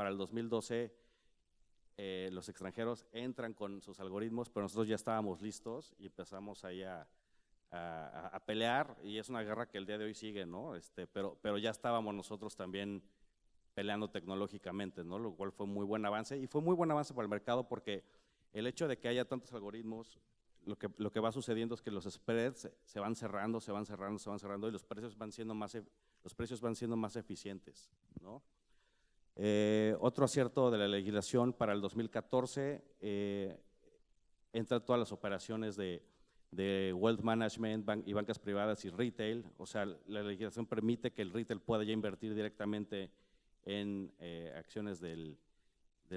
para el 2012 los extranjeros entran con sus algoritmos, pero nosotros ya estábamos listos y empezamos ahí a pelear, y es una guerra que el día de hoy sigue, ¿no? Pero ya estábamos nosotros también peleando tecnológicamente, ¿no? Lo cual fue muy buen avance, y fue muy buen avance para el mercado, porque el hecho de que haya tantos algoritmos, lo que va sucediendo es que los spreads se van cerrando, y los precios van siendo más eficientes, ¿no? Otro acierto de la legislación para el 2014, entra todas las operaciones de wealth management y bancas privadas y retail. O sea, la legislación permite que el retail pueda ya invertir directamente en acciones del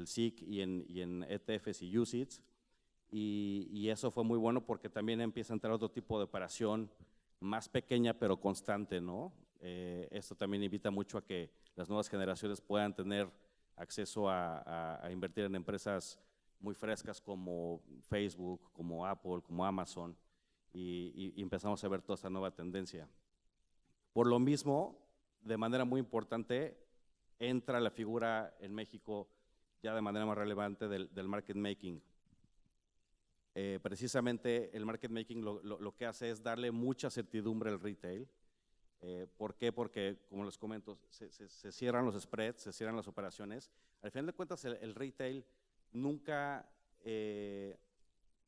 SIC y en ETFs y UCITS, y eso fue muy bueno porque también empieza a entrar otro tipo de operación más pequeña pero constante, ¿no? Esto también invita mucho a que las nuevas generaciones puedan tener acceso a invertir en empresas muy frescas como Facebook, como Apple, como Amazon, y empezamos a ver toda esta nueva tendencia. Por lo mismo, de manera muy importante, entra la figura en México ya de manera más relevante del market making. Precisamente el market making lo que hace es darle mucha certidumbre al retail. ¿Por qué? Porque, como les comento, se cierran los spreads, se cierran las operaciones. Al final de cuentas, el retail nunca,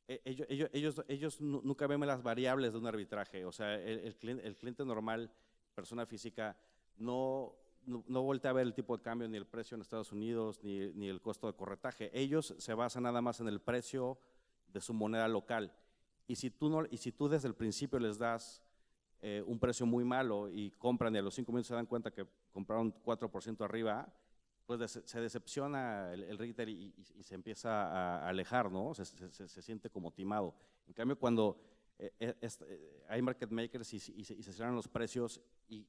ellos nunca ven las variables de un arbitraje. O sea, el cliente normal, persona física, no voltea a ver el tipo de cambio, ni el precio en Estados Unidos, ni el costo de corretaje. Ellos se basan nada más en el precio de su moneda local. Y si tú desde el principio les das un precio muy malo y compran, y a los 5 minutos se dan cuenta que compraron 4% arriba, pues se decepciona el retail y se empieza a alejar, ¿no? Se siente como timado. En cambio, cuando hay market makers y se cierran los precios y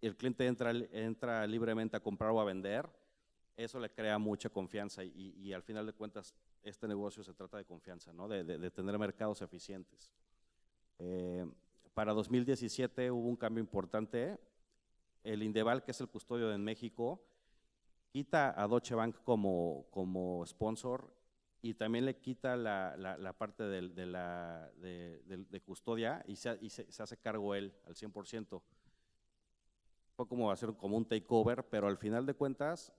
el cliente entra libremente a comprar o a vender, eso le crea mucha confianza, y al final de cuentas este negocio se trata de confianza, ¿no? De tener mercados eficientes. Para 2017 hubo un cambio importante. El Indeval, que es el custodio en México, quita a Deutsche Bank como sponsor, y también le quita la parte de custodia, y se hace cargo él al 100%. Fue como hacer como un takeover, pero al final de cuentas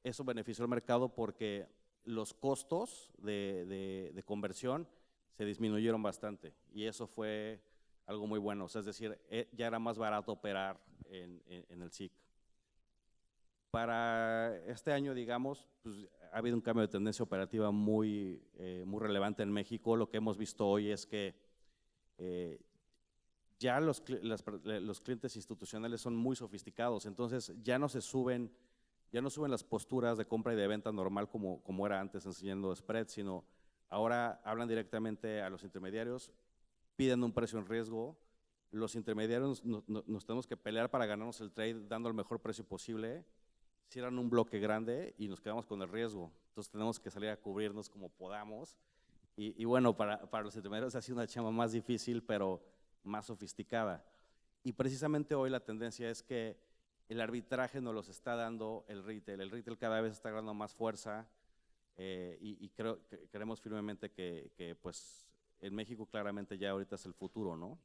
eso benefició al mercado porque los costos de conversión se disminuyeron bastante, y eso fue algo muy bueno. O sea, es decir, ya era más barato operar en el SIC. Para este año, digamos, pues, ha habido un cambio de tendencia operativa muy relevante en México. Lo que hemos visto hoy es que ya los clientes institucionales son muy sofisticados, entonces ya no suben las posturas de compra y de venta normal como era antes enseñando spread, sino ahora hablan directamente a los intermediarios, piden un precio en riesgo. Los intermediarios nos tenemos que pelear para ganarnos el trade dando el mejor precio posible. Cierran un bloque grande y nos quedamos con el riesgo, entonces tenemos que salir a cubrirnos como podamos, y bueno, para los intermediarios ha sido una chamba más difícil, pero más sofisticada. Y precisamente hoy la tendencia es que el arbitraje nos los está dando el retail cada vez está ganando más fuerza, y creemos firmemente que pues en México claramente ya ahorita es el futuro, ¿no?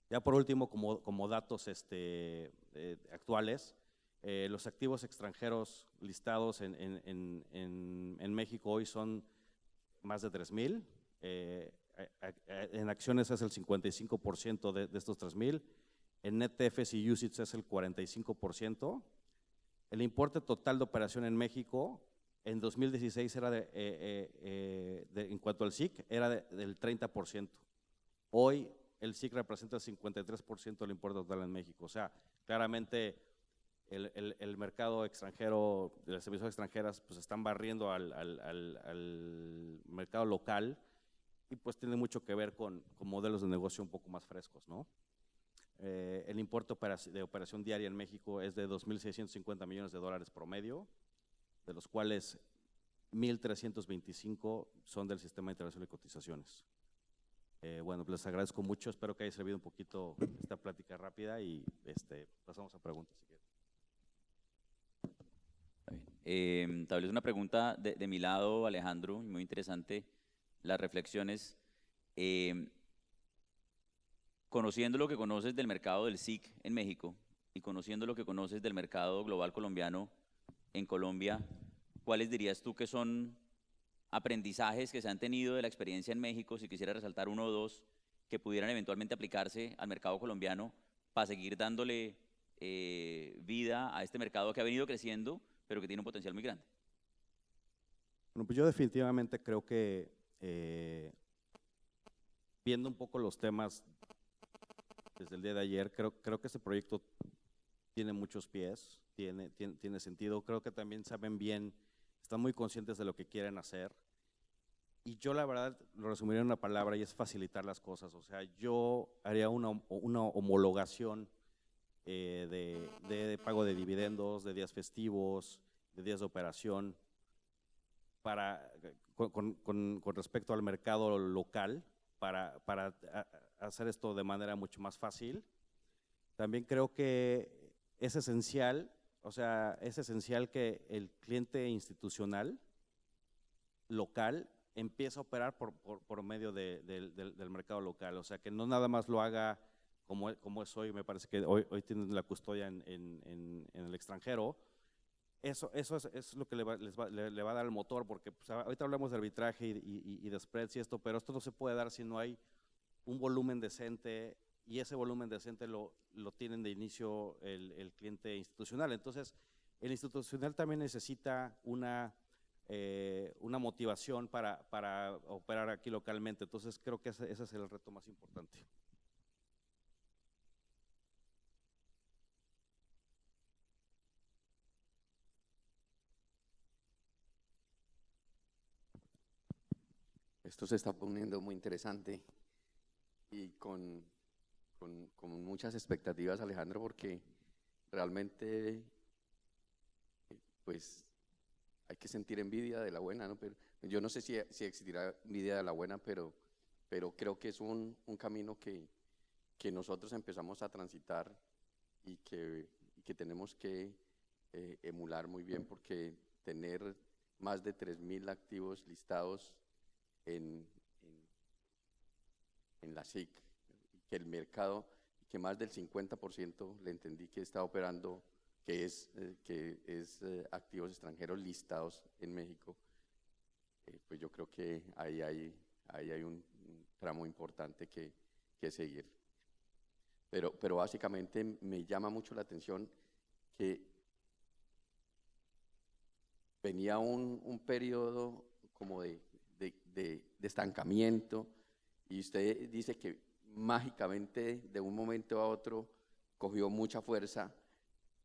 Ya por último, como datos actuales, los activos extranjeros listados en México hoy son más de 3,000. En acciones es el 55% de estos 3,000. En ETFs y UCITS es el 45%. El importe total de operación en México en 2016 era en cuanto al SIC, era del 30%. Hoy el SIC representa el 53% del importe total en México. O sea, claramente el mercado extranjero, de las emisoras extranjeras, pues están barriendo al mercado local, y pues tiene mucho que ver con modelos de negocio un poco más frescos, ¿no? El importe de operación diaria en México es de $2,650 millones promedio, de los cuales 1,325 son del Sistema Internacional de Cotizaciones. Bueno, les agradezco mucho, espero que haya servido un poquito esta plática rápida, y pasamos a preguntas si quieren. Tal vez una pregunta de mi lado, Alejandro, muy interesante, las reflexiones. Eh, Conociendo lo que conoces del mercado del SIC en México y conociendo lo que conoces del mercado global colombiano en Colombia, ¿cuáles dirías tú que son aprendizajes que se han tenido de la experiencia en México, si quisiera resaltar uno o dos, que pudieran eventualmente aplicarse al mercado colombiano para seguir dándole vida a este mercado que ha venido creciendo, pero que tiene un potencial muy grande? Bueno, pues yo definitivamente creo que viendo un poco los temas desde el día de ayer, creo que este proyecto tiene muchos pies, tiene sentido. Creo que también saben bien, están muy conscientes de lo que quieren hacer. Y yo la verdad lo resumiría en una palabra y es facilitar las cosas. O sea, yo haría una homologación de pago de dividendos, de días festivos, de días de operación, para, con respecto al mercado local, para hacer esto de manera mucho más fácil. También creo que es esencial, o sea, es esencial que el cliente institucional local empiece a operar por medio del mercado local, o sea, que no nada más lo haga como es hoy. Me parece que hoy tienen la custodia en el extranjero. Eso es lo que le va a dar el motor, porque pues, ahorita hablamos de arbitraje y de spreads y esto, pero esto no se puede dar si no hay un volumen decente, y ese volumen decente lo tienen de inicio el cliente institucional. Entonces, el institucional también necesita una motivación para operar aquí localmente. Entonces, creo que ese es el reto más importante. Esto se está poniendo muy interesante y con muchas expectativas, Alejandro, porque realmente, pues, hay que sentir envidia de la buena, ¿no? Pero yo no sé si existirá envidia de la buena, pero creo que es un camino que nosotros empezamos a transitar y que tenemos que emular muy bien, porque tener más de 3.000 activos listados en, en, en la SIC, que el mercado, que más del 50% le entendí que está operando, que es activos extranjeros listados en México, pues yo creo que ahí hay un tramo importante que seguir. Pero básicamente me llama mucho la atención que venía un periodo como de estancamiento, y usted dice que mágicamente de un momento a otro cogió mucha fuerza,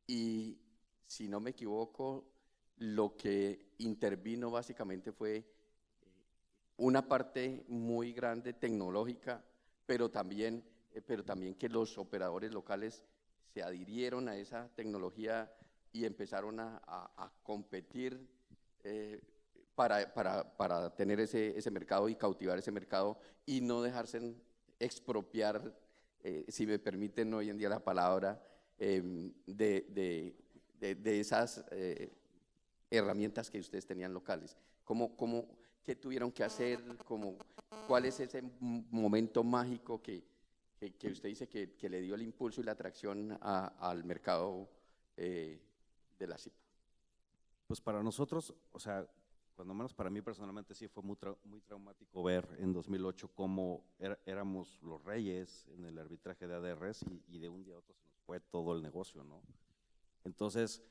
y si no me equivoco, lo que intervino básicamente fue una parte muy grande tecnológica, pero también que los operadores locales se adhirieron a esa tecnología y empezaron a competir eh, para tener ese mercado y cautivar ese mercado y no dejarse expropiar, si me permiten hoy en día la palabra, de esas herramientas que ustedes tenían locales. ¿Qué tuvieron que hacer? ¿Cuál es ese momento mágico que usted dice que le dio el impulso y la atracción al mercado de la CIP? Pues para nosotros, o sea, cuando menos para mí personalmente sí fue muy traumático ver en 2008 cómo éramos los reyes en el arbitraje de ADRs y de un día a otro se nos fue todo el negocio, ¿no? Entonces,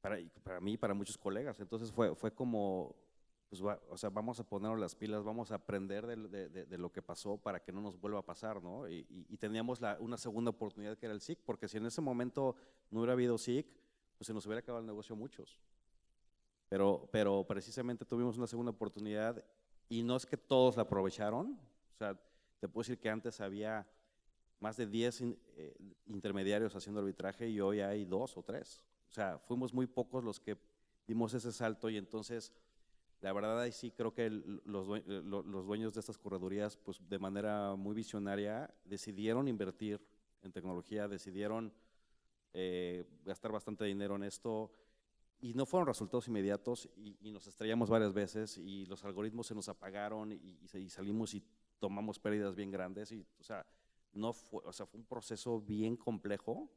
para mí y para muchos colegas, entonces fue como, pues o sea, vamos a ponernos las pilas, vamos a aprender de lo que pasó para que no nos vuelva a pasar, ¿no? Y teníamos una segunda oportunidad, que era el SIC, porque si en ese momento no hubiera habido SIC, pues se nos hubiera acabado el negocio a muchos. Pero precisamente tuvimos una segunda oportunidad, y no es que todos la aprovecharon. O sea, te puedo decir que antes había más de 10 intermediarios haciendo arbitraje y hoy hay 2 o 3. O sea, fuimos muy pocos los que dimos ese salto, y entonces la verdad ahí sí creo que los dueños de estas corredurías, pues de manera muy visionaria, decidieron invertir en tecnología, decidieron gastar bastante dinero en esto. y no fueron resultados inmediatos y nos estrellamos varias veces y los algoritmos se nos apagaron y salimos y tomamos pérdidas bien grandes y, o sea, no fue, o sea, fue un proceso bien complejo,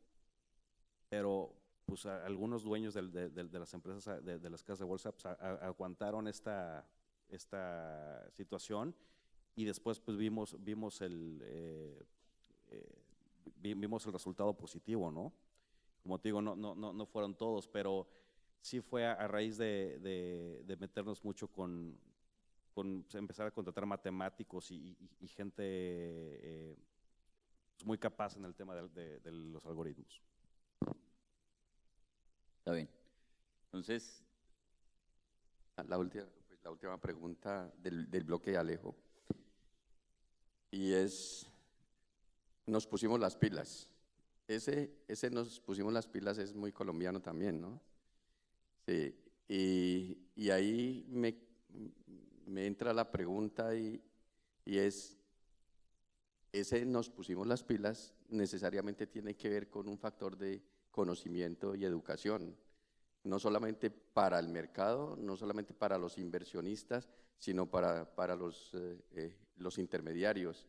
pero pues algunos dueños de las empresas, de las casas de bolsa, pues, aguantaron esta situación y después pues vimos el resultado positivo, ¿no? Como te digo, no fueron todos, pero sí fue a raíz de meternos mucho con empezar a contratar matemáticos y gente muy capaz en el tema de los algoritmos. Está bien. Entonces, La última pregunta del bloque de Alejo, y es, nos pusimos las pilas. Ese nos pusimos las pilas es muy colombiano también, ¿no? Sí, y ahí me entra la pregunta y es, ese nos pusimos las pilas necesariamente tiene que ver con un factor de conocimiento y educación, no solamente para el mercado, no solamente para los inversionistas, sino para los intermediarios,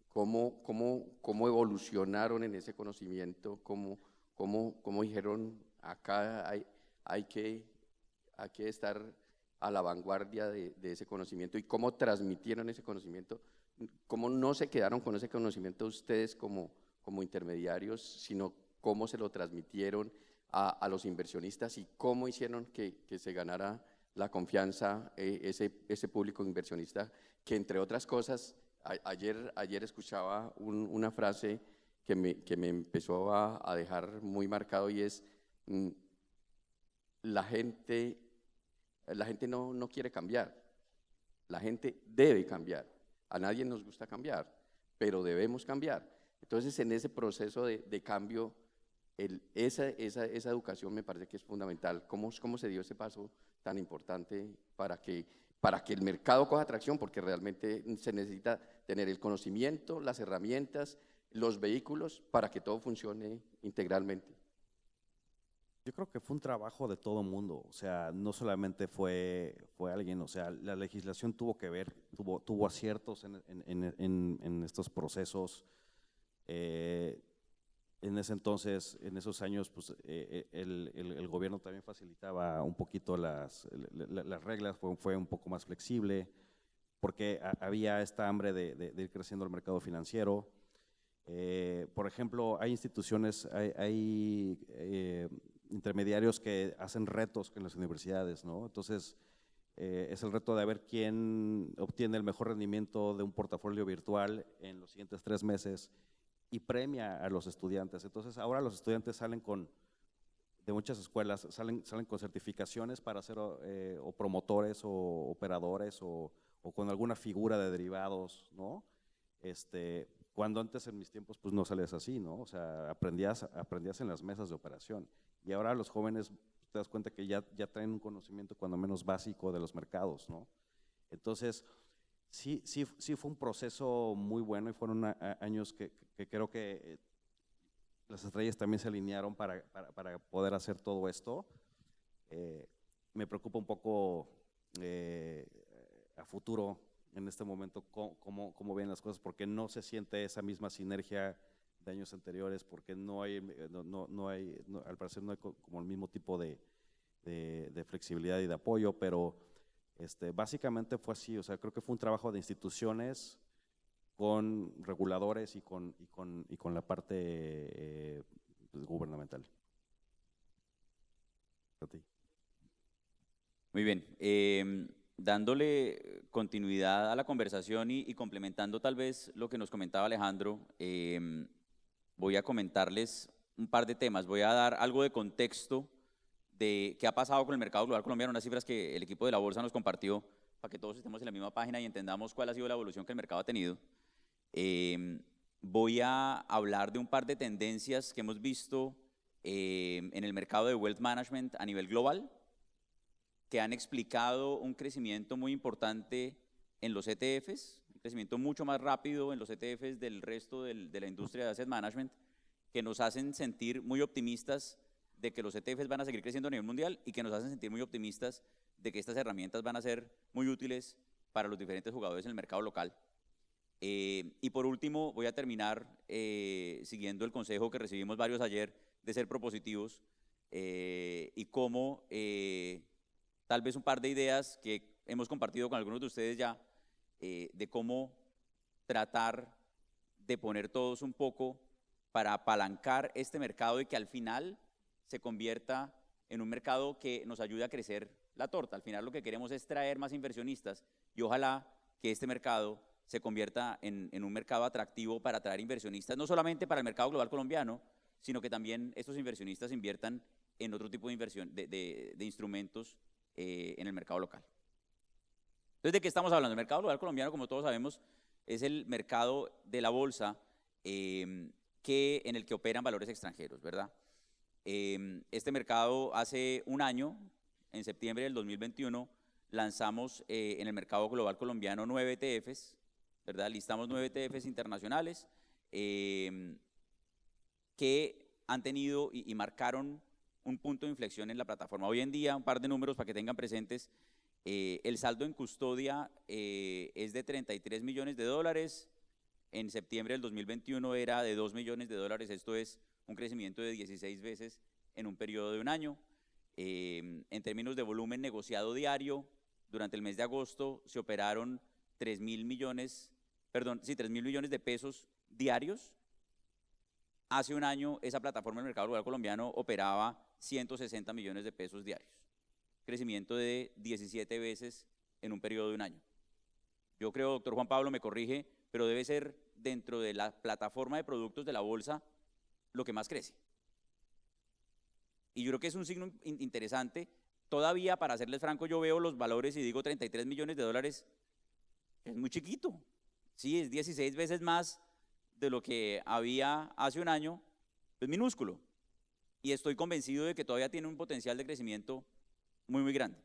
cómo evolucionaron en ese conocimiento, cómo dijeron, acá hay que estar a la vanguardia de ese conocimiento y cómo transmitieron ese conocimiento, cómo no se quedaron con ese conocimiento ustedes como intermediarios, sino cómo se lo transmitieron a los inversionistas y cómo hicieron que se ganara la confianza ese público inversionista, que entre otras cosas, ayer escuchaba una frase que me empezó a dejar muy marcado y es, la gente no quiere cambiar, la gente debe cambiar, a nadie nos gusta cambiar, pero debemos cambiar. Entonces, en ese proceso de cambio, esa educación me parece que es fundamental. ¿Cómo se dio ese paso tan importante para que el mercado coja atracción? Porque realmente se necesita tener el conocimiento, las herramientas, los vehículos para que todo funcione integralmente. Yo creo que fue un trabajo de todo mundo, o sea, no solamente fue alguien, o sea, la legislación tuvo que ver, tuvo aciertos en estos procesos. En ese entonces, en esos años, pues el gobierno también facilitaba un poquito las reglas, fue un poco más flexible, porque había esta hambre de ir creciendo el mercado financiero. Por ejemplo, hay instituciones, hay intermediarios que hacen retos en las universidades, ¿no? Entonces, es el reto de ver quién obtiene el mejor rendimiento de un portafolio virtual en los siguientes 3 meses y premia a los estudiantes. Entonces, ahora los estudiantes de muchas escuelas, salen con certificaciones para ser o promotores o operadores o con alguna figura de derivados, ¿no? Cuando antes en mis tiempos pues no salías así, ¿no? O sea, aprendías en las mesas de operación. Y ahora los jóvenes te das cuenta que ya traen un conocimiento cuando menos básico de los mercados, ¿no? Entonces, sí fue un proceso muy bueno y fueron años que creo que las estrellas también se alinearon para poder hacer todo esto. Me preocupa un poco a futuro en este momento cómo ven las cosas, porque no se siente esa misma sinergia de años anteriores, porque al parecer no hay como el mismo tipo de flexibilidad y de apoyo, pero básicamente fue así. O sea, creo que fue un trabajo de instituciones con reguladores y con la parte gubernamental. A ti. muy bien. Dándole continuidad a la conversación y complementando tal vez lo que nos comentaba Alejandro, voy a comentarles un par de temas. Voy a dar algo de contexto de qué ha pasado con el mercado global colombiano, unas cifras que el equipo de la Bolsa nos compartió para que todos estemos en la misma página y entendamos cuál ha sido la evolución que el mercado ha tenido. Voy a hablar de un par de tendencias que hemos visto en el mercado de wealth management a nivel global, que han explicado un crecimiento muy importante en los ETFs, un crecimiento mucho más rápido en los ETFs del resto de la industria de asset management, que nos hacen sentir muy optimistas de que los ETFs van a seguir creciendo a nivel mundial y que nos hacen sentir muy optimistas de que estas herramientas van a ser muy útiles para los diferentes jugadores en el mercado local. Y por último, voy a terminar siguiendo el consejo que recibimos varios ayer de ser propositivos y cómo tal vez un par de ideas que hemos compartido con algunos de ustedes ya, de cómo tratar de poner todos un poco para apalancar este mercado y que al final se convierta en un mercado que nos ayude a crecer la torta. Al final lo que queremos es traer más inversionistas y ojalá que este mercado se convierta en un mercado atractivo para atraer inversionistas, no solamente para el mercado global colombiano, sino que también estos inversionistas inviertan en otro tipo de inversión, de instrumentos en el mercado local. Entonces, ¿de qué estamos hablando? El mercado global colombiano, como todos sabemos, es el mercado de la bolsa en el que operan valores extranjeros, ¿verdad? Este mercado hace un año, en septiembre del 2021, lanzamos en el mercado global colombiano 9 ETFs, ¿verdad? Listamos 9 ETFs internacionales que han tenido y marcaron un punto de inflexión en la plataforma. Hoy en día, un par de números para que tengan presentes, el saldo en custodia es de 33 millones de dólares, en septiembre del 2021 era de 2 millones de dólares, esto es un crecimiento de 16 veces en un periodo de un año. En términos de volumen negociado diario, durante el mes de agosto se operaron 3.000 millones de pesos diarios. Hace un año esa plataforma del mercado global colombiano operaba 160 millones de pesos diarios, crecimiento de 17 veces en un periodo de un año. Yo creo, doctor Juan Pablo me corrige, pero debe ser dentro de la plataforma de productos de la bolsa lo que más crece. Y yo creo que es un signo interesante. Todavía, para serles franco, yo veo los valores y digo 33 millones de dólares, es muy chiquito. Sí, es 16 veces más de lo que había hace un año, es minúsculo. Y estoy convencido de que todavía tiene un potencial de crecimiento muy, muy grande.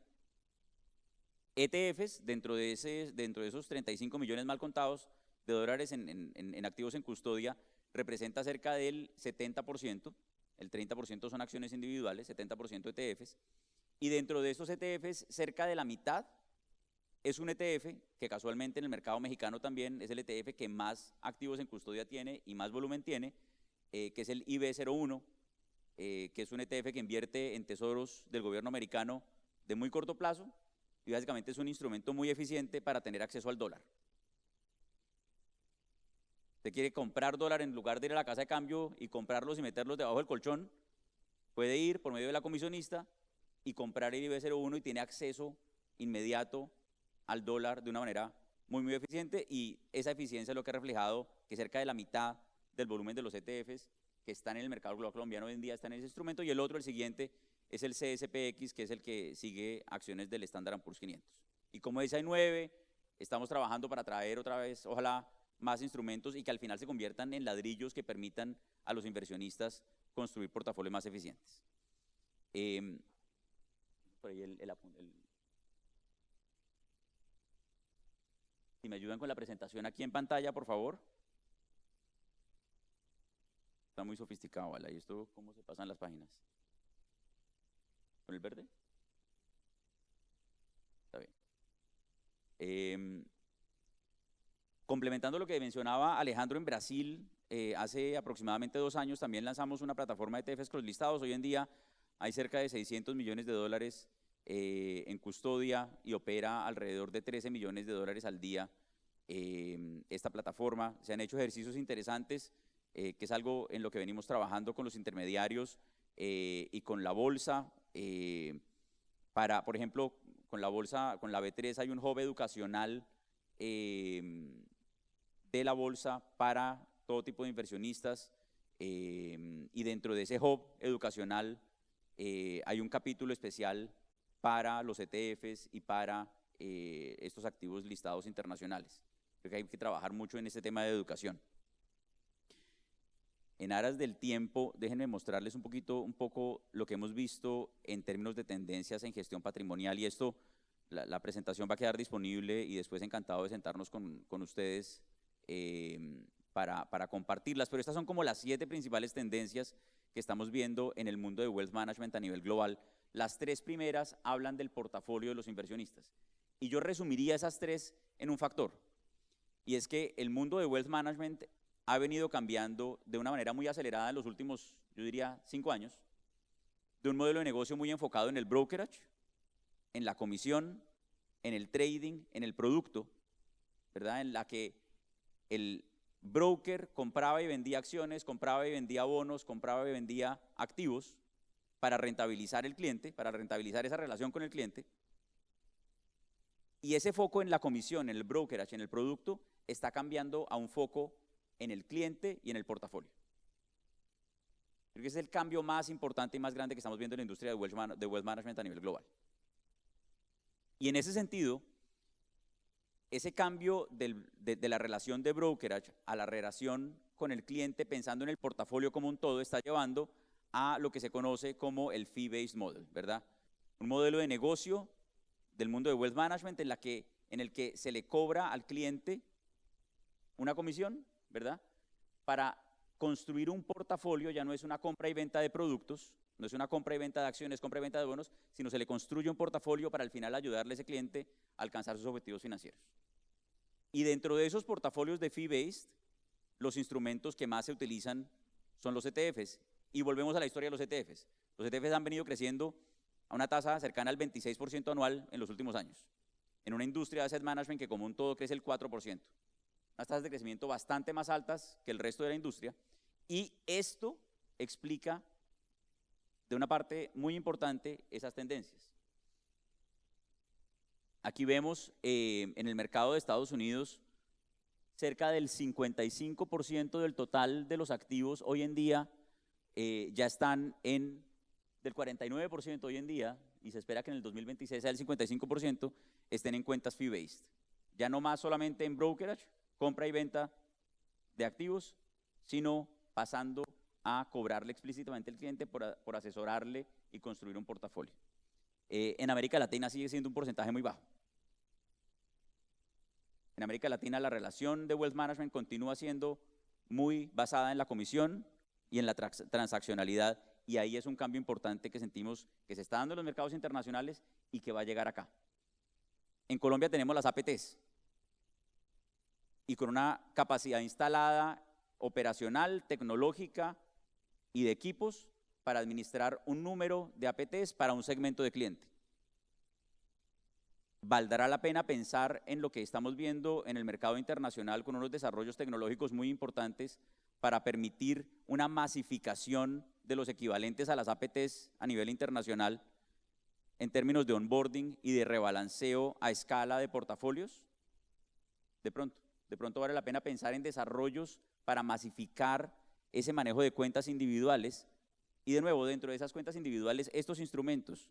ETFs, dentro de esos 35 millones mal contados de dólares en activos en custodia, representa cerca del 70%, el 30% son acciones individuales, 70% ETFs, y dentro de esos ETFs, cerca de la mitad es un ETF, que casualmente en el mercado mexicano también es el ETF que más activos en custodia tiene y más volumen tiene, que es el IB01, que es un ETF que invierte en tesoros del gobierno americano de muy corto plazo y básicamente es un instrumento muy eficiente para tener acceso al dólar. Usted quiere comprar dólar en lugar de ir a la casa de cambio y comprarlos y meterlos debajo del colchón, puede ir por medio de la comisionista y comprar el IB01 y tiene acceso inmediato al dólar de una manera muy, muy eficiente, y esa eficiencia es lo que ha reflejado que cerca de la mitad del volumen de los ETFs que están en el mercado global colombiano hoy en día están en ese instrumento, y el otro, el siguiente, es el CSPX, que es el que sigue acciones del Standard & Poor's 500. Y como dice, hay 9, estamos trabajando para traer otra vez, ojalá, más instrumentos y que al final se conviertan en ladrillos que permitan a los inversionistas construir portafolios más eficientes. Por ahí si me ayudan con la presentación aquí en pantalla, por favor. Está muy sofisticado, ¿vale? ¿Y esto cómo se pasan las páginas? ¿Con el verde? Está bien. Complementando lo que mencionaba Alejandro, en Brasil, hace aproximadamente 2 años también lanzamos una plataforma de ETFs cross-listados. Hoy en día hay cerca de 600 millones de dólares en custodia y opera alrededor de 13 millones de dólares al día esta plataforma. Se han hecho ejercicios interesantes, que es algo en lo que venimos trabajando con los intermediarios y con la bolsa. Por ejemplo, con la bolsa, con la B3 hay un hub educacional de la bolsa para todo tipo de inversionistas, y dentro de ese hub educacional hay un capítulo especial para los ETFs y para estos activos listados internacionales. Creo que hay que trabajar mucho en este tema de educación. En aras del tiempo, déjenme mostrarles un poco lo que hemos visto en términos de tendencias en gestión patrimonial, y esto, la presentación va a quedar disponible y después encantado de sentarnos con ustedes para compartirlas, pero estas son como las 7 principales tendencias que estamos viendo en el mundo de wealth management a nivel global. Las tres primeras hablan del portafolio de los inversionistas. Y yo resumiría esas tres en un factor. Y es que el mundo de wealth management ha venido cambiando de una manera muy acelerada en los últimos, yo diría, 5 años, de un modelo de negocio muy enfocado en el brokerage, en la comisión, en el trading, en el producto, ¿verdad? En la que el broker compraba y vendía acciones, compraba y vendía bonos, compraba y vendía activos para rentabilizar el cliente, para rentabilizar esa relación con el cliente. Y ese foco en la comisión, en el brokerage, en el producto, está cambiando a un foco en el cliente y en el portafolio. Creo que ese es el cambio más importante y más grande que estamos viendo en la industria de wealth management a nivel global. Y en ese sentido, ese cambio de la relación de brokerage a la relación con el cliente, pensando en el portafolio como un todo, está llevando a lo que se conoce como el fee-based model, ¿verdad? Un modelo de negocio del mundo de wealth management en el que se le cobra al cliente una comisión, ¿verdad? Para construir un portafolio. Ya no es una compra y venta de productos, no es una compra y venta de acciones, compra y venta de bonos, sino se le construye un portafolio para al final ayudarle a ese cliente a alcanzar sus objetivos financieros. Y dentro de esos portafolios de fee-based, los instrumentos que más se utilizan son los ETFs. Y volvemos a la historia de los ETFs. Los ETFs han venido creciendo a una tasa cercana al 26% anual en los últimos años, en una industria de asset management que como un todo crece el 4%. Unas tasas de crecimiento bastante más altas que el resto de la industria, y esto explica de una parte muy importante esas tendencias. Aquí vemos en el mercado de Estados Unidos cerca del 55% del total de los activos hoy en día ya están del 49% hoy en día, y se espera que en el 2026 sea el 55%, estén en cuentas fee-based. Ya no más solamente en brokerage, compra y venta de activos, sino pasando a cobrarle explícitamente al cliente por asesorarle y construir un portafolio. En América Latina sigue siendo un porcentaje muy bajo. En América Latina la relación de wealth management continúa siendo muy basada en la comisión y en la transaccionalidad, y ahí es un cambio importante que sentimos que se está dando en los mercados internacionales y que va a llegar acá. En Colombia tenemos las APTs, y con una capacidad instalada, operacional, tecnológica y de equipos para administrar un número de APTs para un segmento de cliente. Valdrá la pena pensar en lo que estamos viendo en el mercado internacional con unos desarrollos tecnológicos muy importantes para permitir una masificación de los equivalentes a las APTs a nivel internacional en términos de onboarding y de rebalanceo a escala de portafolios. De pronto vale la pena pensar en desarrollos para masificar ese manejo de cuentas individuales, y de nuevo dentro de esas cuentas individuales estos instrumentos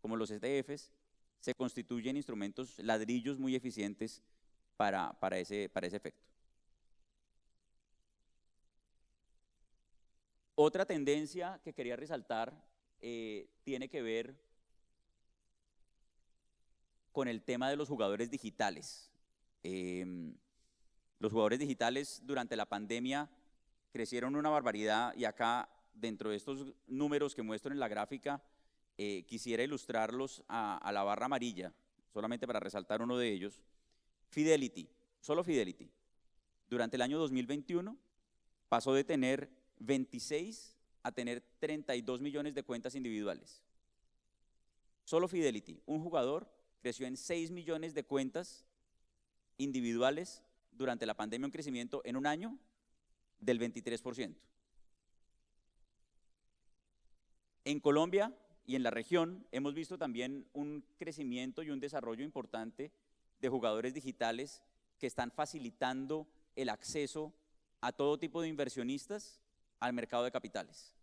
como los ETFs se constituyen instrumentos ladrillos muy eficientes para ese efecto. Otra tendencia que quería resaltar tiene que ver con el tema de los jugadores digitales. Los jugadores digitales durante la pandemia crecieron una barbaridad, y acá dentro de estos números que muestro en la gráfica quisiera ilustrarlos a la barra amarilla, solamente para resaltar uno de ellos. Fidelity, solo Fidelity, durante el año 2021 pasó de tener 26 a tener 32 millones de cuentas individuales. Solo Fidelity, un jugador, creció en 6 millones de cuentas individuales durante la pandemia, un crecimiento en un año del 23%. En Colombia y en la región hemos visto también un crecimiento y un desarrollo importante de jugadores digitales que están facilitando el acceso a todo tipo de inversionistas al mercado de capitales.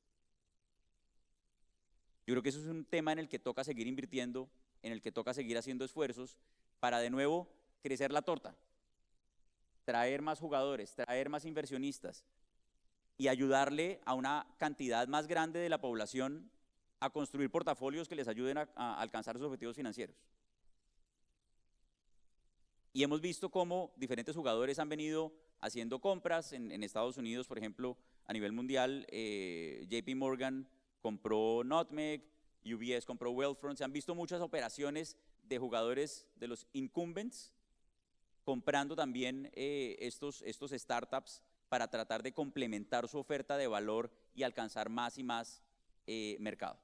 Yo creo que eso es un tema en el que toca seguir invirtiendo, en el que toca seguir haciendo esfuerzos para de nuevo crecer la torta, traer más jugadores, traer más inversionistas y ayudarle a una cantidad más grande de la población a construir portafolios que les ayuden a alcanzar sus objetivos financieros. Y hemos visto cómo diferentes jugadores han venido haciendo compras en Estados Unidos, por ejemplo, a nivel mundial. JP Morgan compró Nutmeg, UBS compró Wealthfront. Se han visto muchas operaciones de jugadores de los incumbents comprando también estos startups para tratar de complementar su oferta de valor y alcanzar más y más mercado.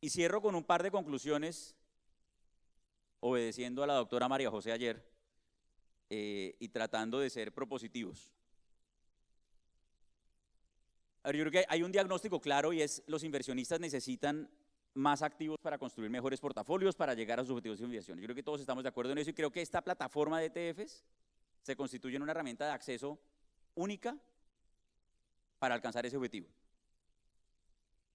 Y cierro con un par de conclusiones, obedeciendo a la doctora María José ayer y tratando de ser propositivos. A ver, yo creo que hay un diagnóstico claro y es: los inversionistas necesitan más activos para construir mejores portafolios, para llegar a sus objetivos de inversión. Yo creo que todos estamos de acuerdo en eso y creo que esta plataforma de ETFs se constituye en una herramienta de acceso única para alcanzar ese objetivo.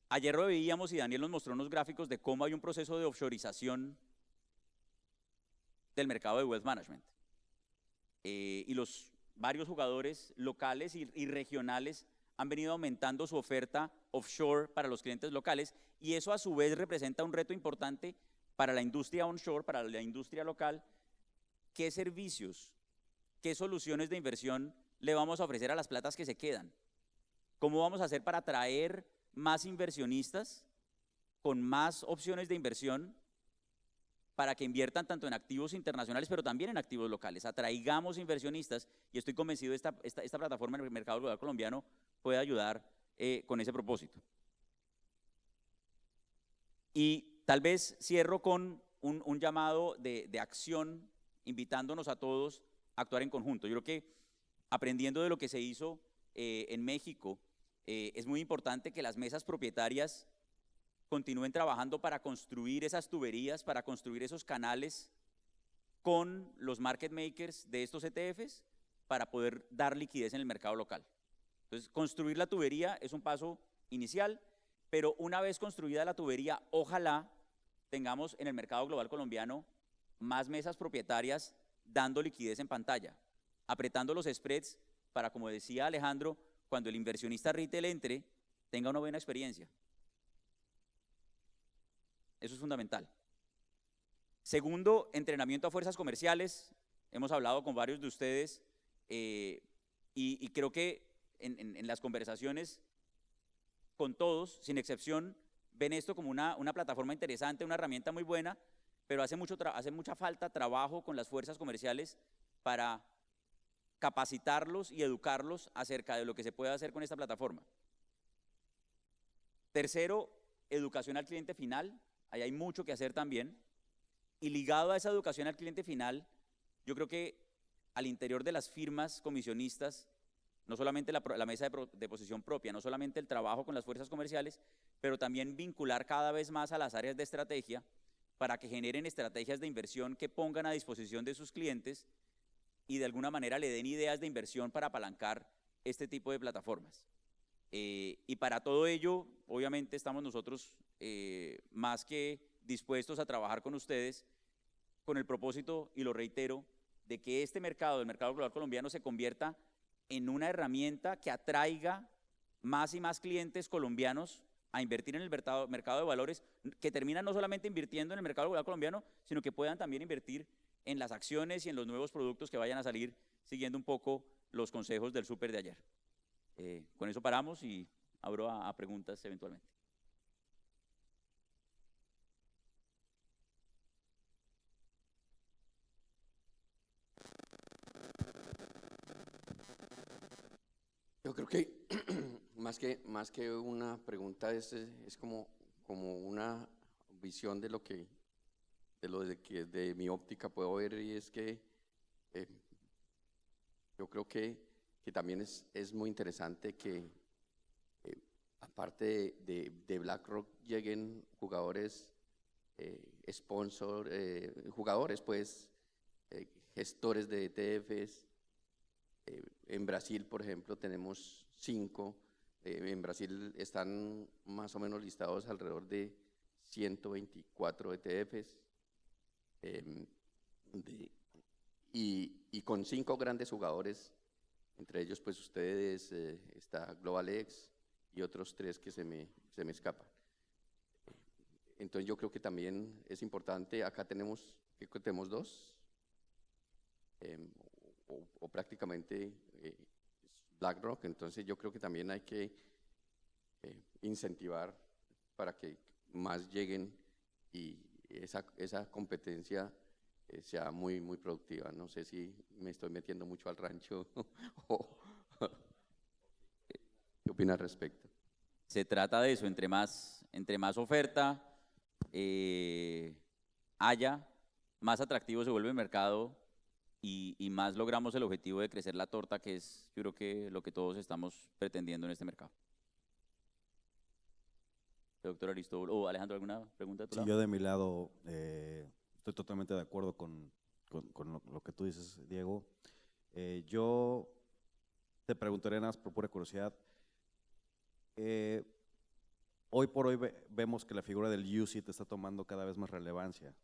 Ayer lo veíamos y Daniel nos mostró unos gráficos de cómo hay un proceso de offshorización del mercado de wealth management. Y los varios jugadores locales y regionales han venido aumentando su oferta offshore para los clientes locales, y eso a su vez representa un reto importante para la industria onshore, para la industria local. ¿Qué servicios, qué soluciones de inversión le vamos a ofrecer a las platas que se quedan? ¿Cómo vamos a hacer para atraer más inversionistas con más opciones de inversión para que inviertan tanto en activos internacionales pero también en activos locales? Atraigamos inversionistas, y estoy convencido de esta plataforma en el mercado global colombiano puede ayudar con ese propósito. Y tal vez cierro con un llamado de acción, invitándonos a todos a actuar en conjunto. Yo creo que, aprendiendo de lo que se hizo en México, es muy importante que las mesas propietarias continúen trabajando para construir esas tuberías, para construir esos canales con los market makers de estos ETFs para poder dar liquidez en el mercado local. Entonces, construir la tubería es un paso inicial, pero una vez construida la tubería, ojalá tengamos en el mercado global colombiano más mesas propietarias dando liquidez en pantalla, apretando los spreads para, como decía Alejandro, cuando el inversionista retail entre, tenga una buena experiencia. Eso es fundamental. Segundo, entrenamiento a fuerzas comerciales. Hemos hablado con varios de ustedes y creo que en las conversaciones con todos, sin excepción, ven esto como una plataforma interesante, una herramienta muy buena, pero hace mucha falta trabajo con las fuerzas comerciales para capacitarlos y educarlos acerca de lo que se puede hacer con esta plataforma. Tercero, educación al cliente final. Ahí hay mucho que hacer también. Y ligado a esa educación al cliente final, yo creo que al interior de las firmas comisionistas, no solamente la mesa de posición propia, no solamente el trabajo con las fuerzas comerciales, pero también vincular cada vez más a las áreas de estrategia para que generen estrategias de inversión que pongan a disposición de sus clientes y de alguna manera le den ideas de inversión para apalancar este tipo de plataformas. Y para todo ello, obviamente, estamos nosotros más que dispuestos a trabajar con ustedes con el propósito, y lo reitero, de que este mercado, el mercado global colombiano, se convierta en una herramienta que atraiga más y más clientes colombianos a invertir en el mercado de valores, que terminan no solamente invirtiendo en el mercado global colombiano, sino que puedan también invertir en las acciones y en los nuevos productos que vayan a salir, siguiendo un poco los consejos del súper de ayer. Con eso paramos y abro a preguntas eventualmente. Yo creo que más que una pregunta es como una visión de lo que de mi óptica puedo ver, y es que yo creo que también es muy interesante que aparte de BlackRock lleguen jugadores, jugadores pues, gestores de ETFs. En Brasil, por ejemplo, tenemos 5. En Brasil están más o menos listados alrededor de 124 ETFs. Y con 5 grandes jugadores, entre ellos pues ustedes, está GlobalX y otros 3 que se me escapan. Entonces yo creo que también es importante, acá tenemos, creo que tenemos dos, o prácticamente BlackRock, entonces yo creo que también hay que incentivar para que más lleguen y esa competencia sea muy, muy productiva. No sé si me estoy metiendo mucho al rancho o ¿qué opinas al respecto? Se trata de eso, entre más oferta haya, más atractivo se vuelve el mercado y más logramos el objetivo de crecer la torta, que es, yo creo que lo que todos estamos pretendiendo en este mercado. Doctor Aristóbulo, o Alejandro, ¿alguna pregunta de tu Sí, lado? yo de mi lado estoy totalmente de acuerdo con lo que tú dices, Diego. Yo te preguntaré nada más por pura curiosidad. Hoy por hoy vemos que la figura del UCIT está tomando cada vez más relevancia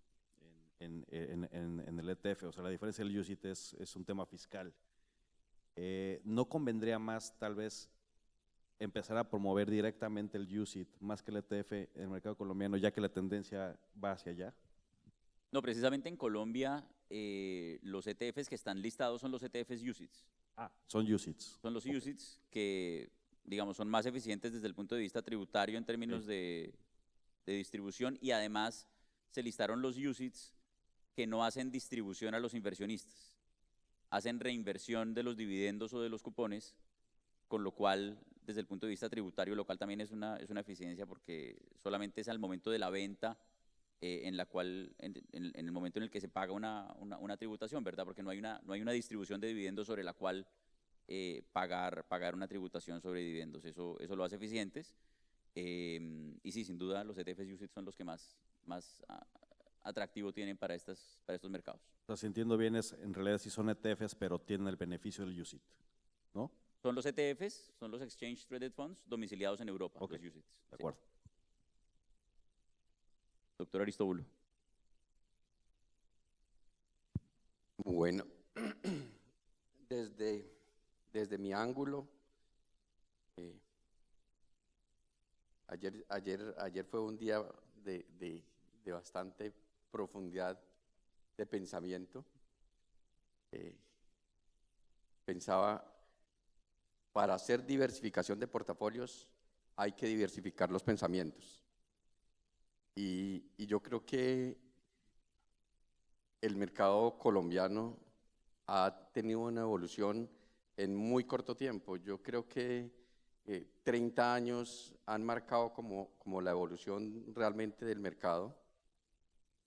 en el ETF. O sea, la diferencia del UCIT es un tema fiscal. ¿No convendría más tal vez empezar a promover directamente el UCIT más que el ETF en el mercado colombiano, ya que la tendencia va hacia allá? No, precisamente en Colombia los ETFs que están listados son los ETFs UCITS. Son UCITs. Son los UCITS que, digamos, son más eficientes desde el punto de vista tributario en términos de distribución, y además se listaron los UCITS que no hacen distribución a los inversionistas, hacen reinversión de los dividendos o de los cupones, con lo cual, desde el punto de vista tributario, lo cual también es una eficiencia, porque solamente es al momento de la venta en la cual, en el momento en el que se paga una tributación, ¿verdad? Porque no hay una distribución de dividendos sobre la cual pagar una tributación sobre dividendos. Eso lo hace eficientes. Y sí, sin duda, los ETFs UCITS son los que más atractivo tienen para estos mercados. O sea, si entiendo bien, en realidad sí son ETFs, pero tienen el beneficio del UCIT, ¿no? Son los ETFs, son los Exchange Traded Funds domiciliados en Europa, Ok, los UCITS. de acuerdo. Sí. Doctor Aristóbulo. Bueno, desde mi ángulo, ayer fue un día de bastante profundidad de pensamiento. Pensaba, para hacer diversificación de portafolios hay que diversificar los pensamientos. Y yo creo que el mercado colombiano ha tenido una evolución en muy corto tiempo. Yo creo que 30 años han marcado como la evolución realmente del mercado.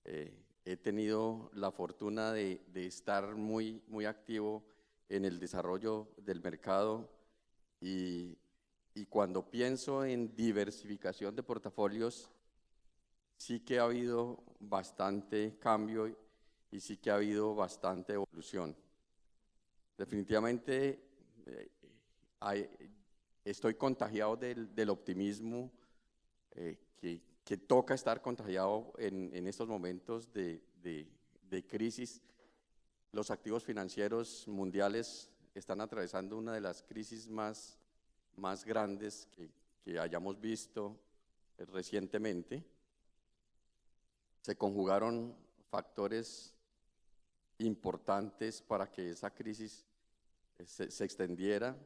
He tenido la fortuna de estar muy, muy activo en el desarrollo del mercado y cuando pienso en diversificación de portafolios, sí que ha habido bastante cambio y sí que ha habido bastante evolución. Definitivamente estoy contagiado del optimismo que toca estar contagiado en estos momentos de crisis. Los activos financieros mundiales están atravesando una de las crisis más grandes que hayamos visto recientemente. Se conjugaron factores importantes para que esa crisis se extendiera.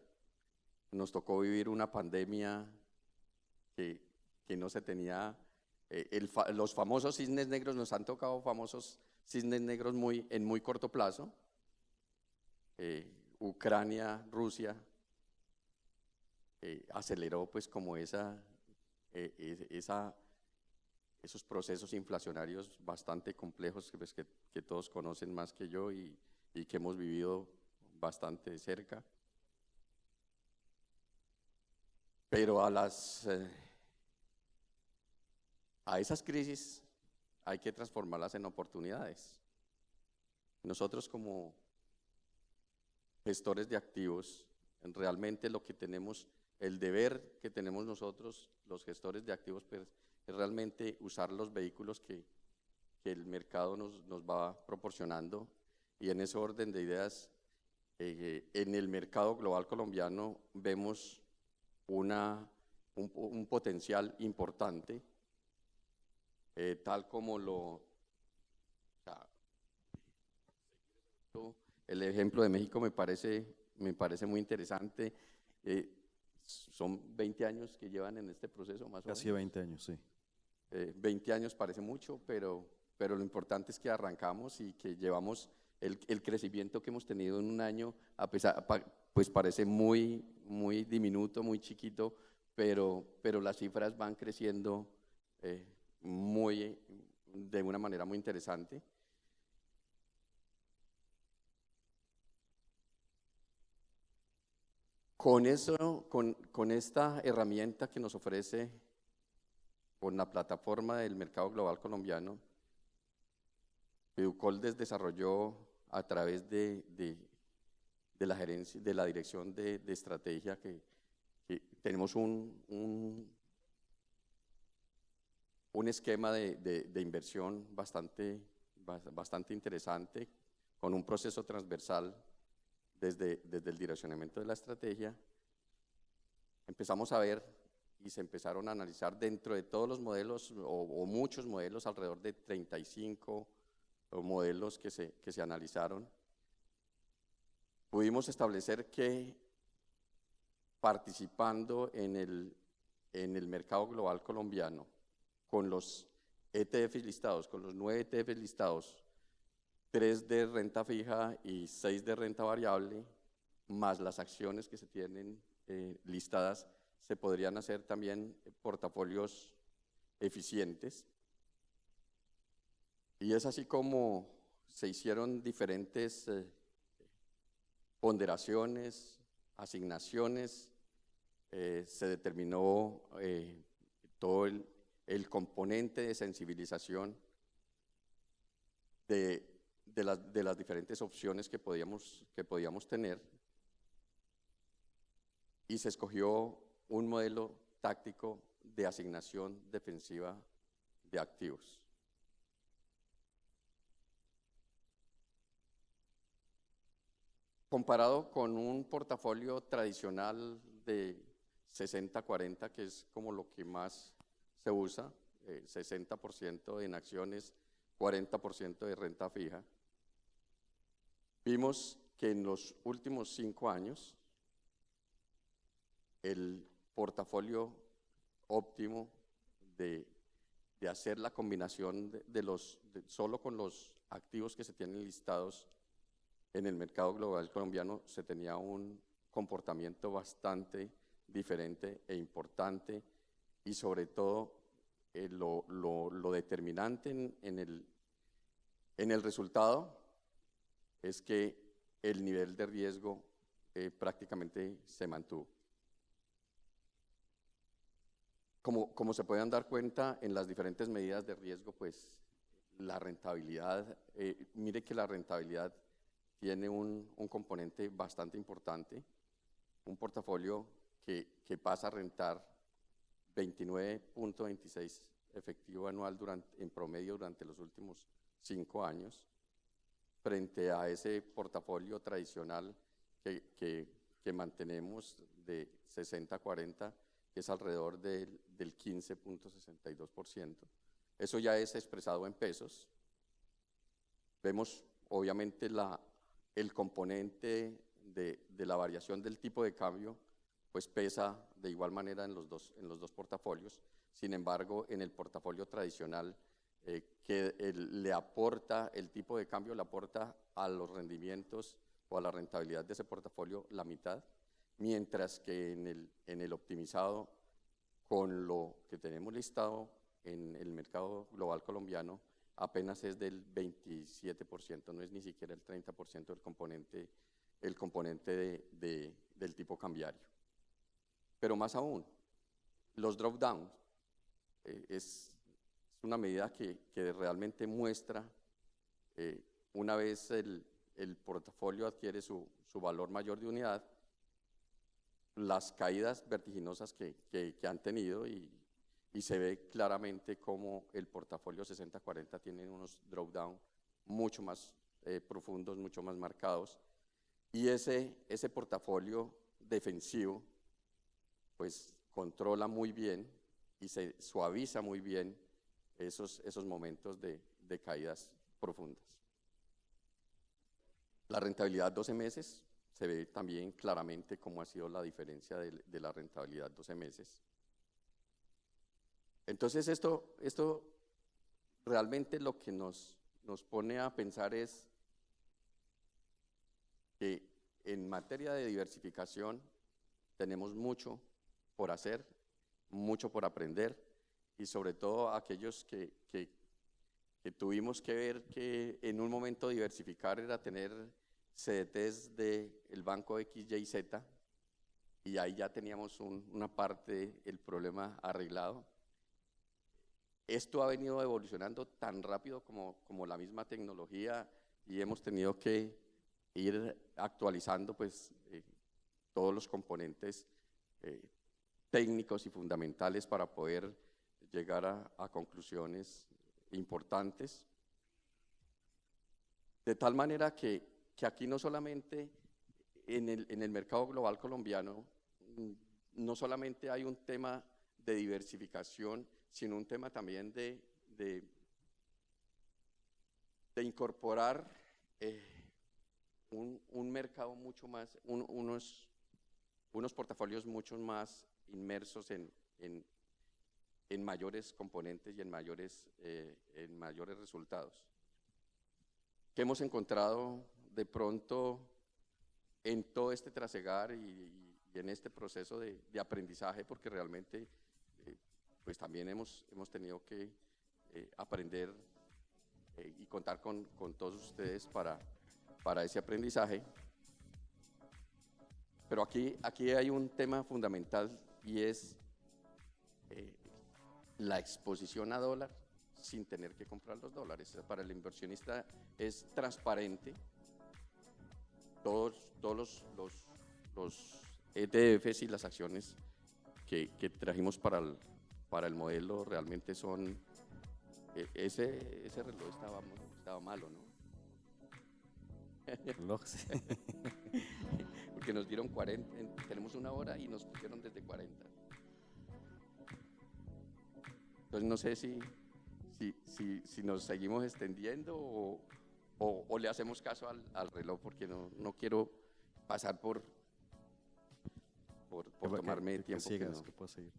Nos tocó vivir una pandemia que no se tenía. Los famosos cisnes negros, nos han tocado famosos cisnes negros en muy corto plazo. Ucrania, Rusia, aceleró pues como esos procesos inflacionarios bastante complejos que todos conocen más que yo y que hemos vivido bastante de cerca. Pero a esas crisis hay que transformarlas en oportunidades. Nosotros como gestores de activos, realmente lo que tenemos, el deber que tenemos nosotros, los gestores de activos, pues, es realmente usar los vehículos que el mercado nos va proporcionando. Y en ese orden de ideas, en el mercado global colombiano vemos un potencial importante. tal como o sea, el ejemplo de México me parece muy interesante. Son 20 años que llevan en este proceso, más o Casi menos. 20 años, sí. 20 años parece mucho, pero lo importante es que arrancamos y que llevamos el crecimiento que hemos tenido en un año, pues parece muy diminuto, muy chiquito, pero las cifras van creciendo de una manera muy interesante. Con esta herramienta que nos ofrece con la plataforma del mercado global colombiano, Educoldes desarrolló a través de la gerencia, de la dirección de estrategia, que tenemos un esquema de inversión bastante interesante, con un proceso transversal desde el direccionamiento de la estrategia. Empezamos a ver y se empezaron a analizar dentro de todos los modelos, o muchos modelos, alrededor de 35 modelos que se analizaron. Pudimos establecer que participando en el mercado global colombiano, con los ETFs listados, con los 9 ETFs listados, 3 de renta fija y 6 de renta variable, más las acciones que se tienen listadas, se podrían hacer también portafolios eficientes. Y es así como se hicieron diferentes ponderaciones, asignaciones, se determinó todo el componente de sensibilización de las diferentes opciones que podíamos tener, y se escogió un modelo táctico de asignación defensiva de activos. Comparado con un portafolio tradicional de 60-40, que es como lo que más se usa, 60% en acciones, 40% de renta fija, vimos que en los últimos 5 años el portafolio óptimo de hacer la combinación solo con los activos que se tienen listados en el mercado global colombiano, se tenía un comportamiento bastante diferente e importante, y sobre todo lo determinante en el resultado es que el nivel de riesgo prácticamente se mantuvo. Como se pueden dar cuenta en las diferentes medidas de riesgo, pues la rentabilidad, mire que la rentabilidad tiene un componente bastante importante, un portafolio que pasa a rentar 29.26 efectivo anual en promedio durante los últimos 5 años, frente a ese portafolio tradicional que mantenemos de 60-40, que es alrededor del 15.62%. Eso ya es expresado en pesos. Vemos obviamente el componente de la variación del tipo de cambio, pues pesa de igual manera en los dos portafolios. Sin embargo, en el portafolio tradicional, le aporta, el tipo de cambio le aporta a los rendimientos o a la rentabilidad de ese portafolio la mitad, mientras que en el optimizado, con lo que tenemos listado en el mercado global colombiano, apenas es del 27%, no es ni siquiera el 30% el componente del tipo cambiario. Pero más aún, los drop downs es una medida que realmente muestra, una vez el portafolio adquiere su valor mayor de unidad, las caídas vertiginosas que han tenido, y se ve claramente cómo el portafolio 60-40 tiene unos drop down mucho más profundos, mucho más marcados, y ese portafolio defensivo pues controla muy bien y se suaviza muy bien esos momentos de caídas profundas. La rentabilidad 12 meses se ve también claramente cómo ha sido la diferencia de la rentabilidad 12 meses. Entonces esto realmente lo que nos pone a pensar es que en materia de diversificación tenemos mucho por hacer, mucho por aprender, y sobre todo aquellos que tuvimos que ver que en un momento diversificar era tener CDTs del banco X, Y, Z, y ahí ya teníamos una parte del problema arreglado. Esto ha venido evolucionando tan rápido como la misma tecnología, y hemos tenido que ir actualizando pues, todos los componentes técnicos y fundamentales para poder llegar a conclusiones importantes. De tal manera que aquí no solamente en el mercado global colombiano, no solamente hay un tema de diversificación, sino un tema también de incorporar un mercado mucho más, unos portafolios mucho más inmersos en mayores componentes y en mayores resultados. ¿Qué hemos encontrado de pronto en todo este trasegar y en este proceso de aprendizaje? Porque realmente pues también hemos tenido que aprender y contar con todos ustedes para ese aprendizaje. Pero aquí hay un tema fundamental, y es la exposición a dólar sin tener que comprar los dólares. Para el inversionista es transparente. Todos los ETFs y las acciones que trajimos para el modelo realmente son, ese reloj estaba malo, ¿no? Reloj, sí. Porque nos dieron 40, tenemos 1 hora y nos pusieron desde 40. Entonces no sé si nos seguimos extendiendo o le hacemos caso al reloj, porque no quiero pasar por tomarme tiempo. Que sigas, que puedas seguir.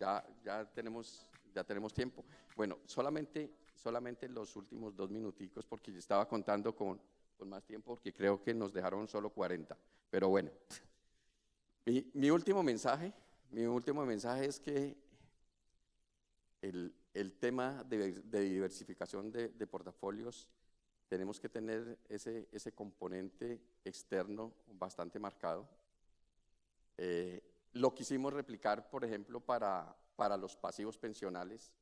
Ya tenemos tiempo. Bueno, solamente los últimos 2 minuticos, porque yo estaba contando con más tiempo, porque creo que nos dejaron solo 40. Pero bueno, mi último mensaje es que el tema de diversificación de portafolios, tenemos que tener ese componente externo bastante marcado. Lo quisimos replicar, por ejemplo, para los pasivos pensionales.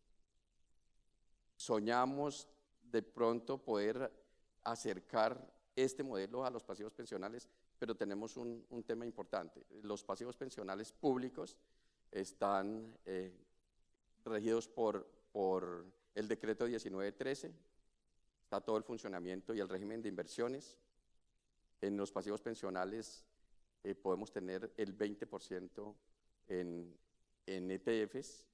Soñamos de pronto poder acercar este modelo a los pasivos pensionales, pero tenemos un tema importante. Los pasivos pensionales públicos están regidos por el decreto 1913, está todo el funcionamiento y el régimen de inversiones. En los pasivos pensionales podemos tener el 20% en ETFs,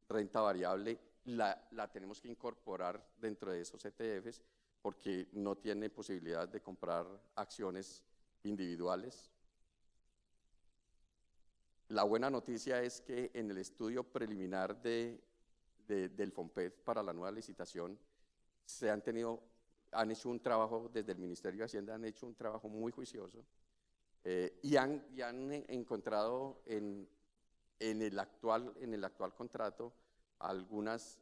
renta variable, la tenemos que incorporar dentro de esos ETFs porque no tiene posibilidad de comprar acciones individuales. La buena noticia es que en el estudio preliminar del FOMPED para la nueva licitación han hecho un trabajo, desde el Ministerio de Hacienda han hecho un trabajo muy juicioso y han encontrado en el actual contrato algunas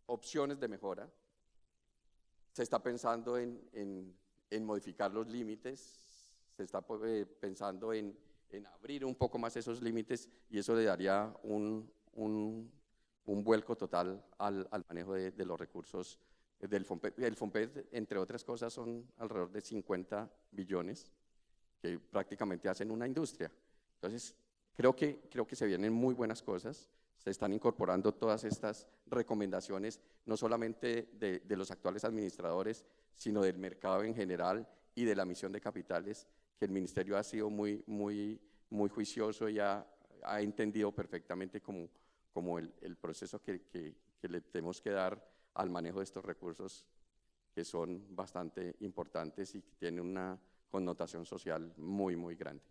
opciones de mejora. Se está pensando en modificar los límites, se está pensando en abrir un poco más esos límites, y eso le daría un vuelco total al manejo de los recursos del FOMPED. El FOMPED, entre otras cosas, son alrededor de 50 billones que prácticamente hacen una industria. Entonces, creo que se vienen muy buenas cosas. Se están incorporando todas estas recomendaciones, no solamente de los actuales administradores, sino del mercado en general y de la emisión de capitales, que el Ministerio ha sido muy muy juicioso y ha entendido perfectamente como el proceso que le tenemos que dar al manejo de estos recursos que son bastante importantes y que tienen una connotación social muy, muy grande.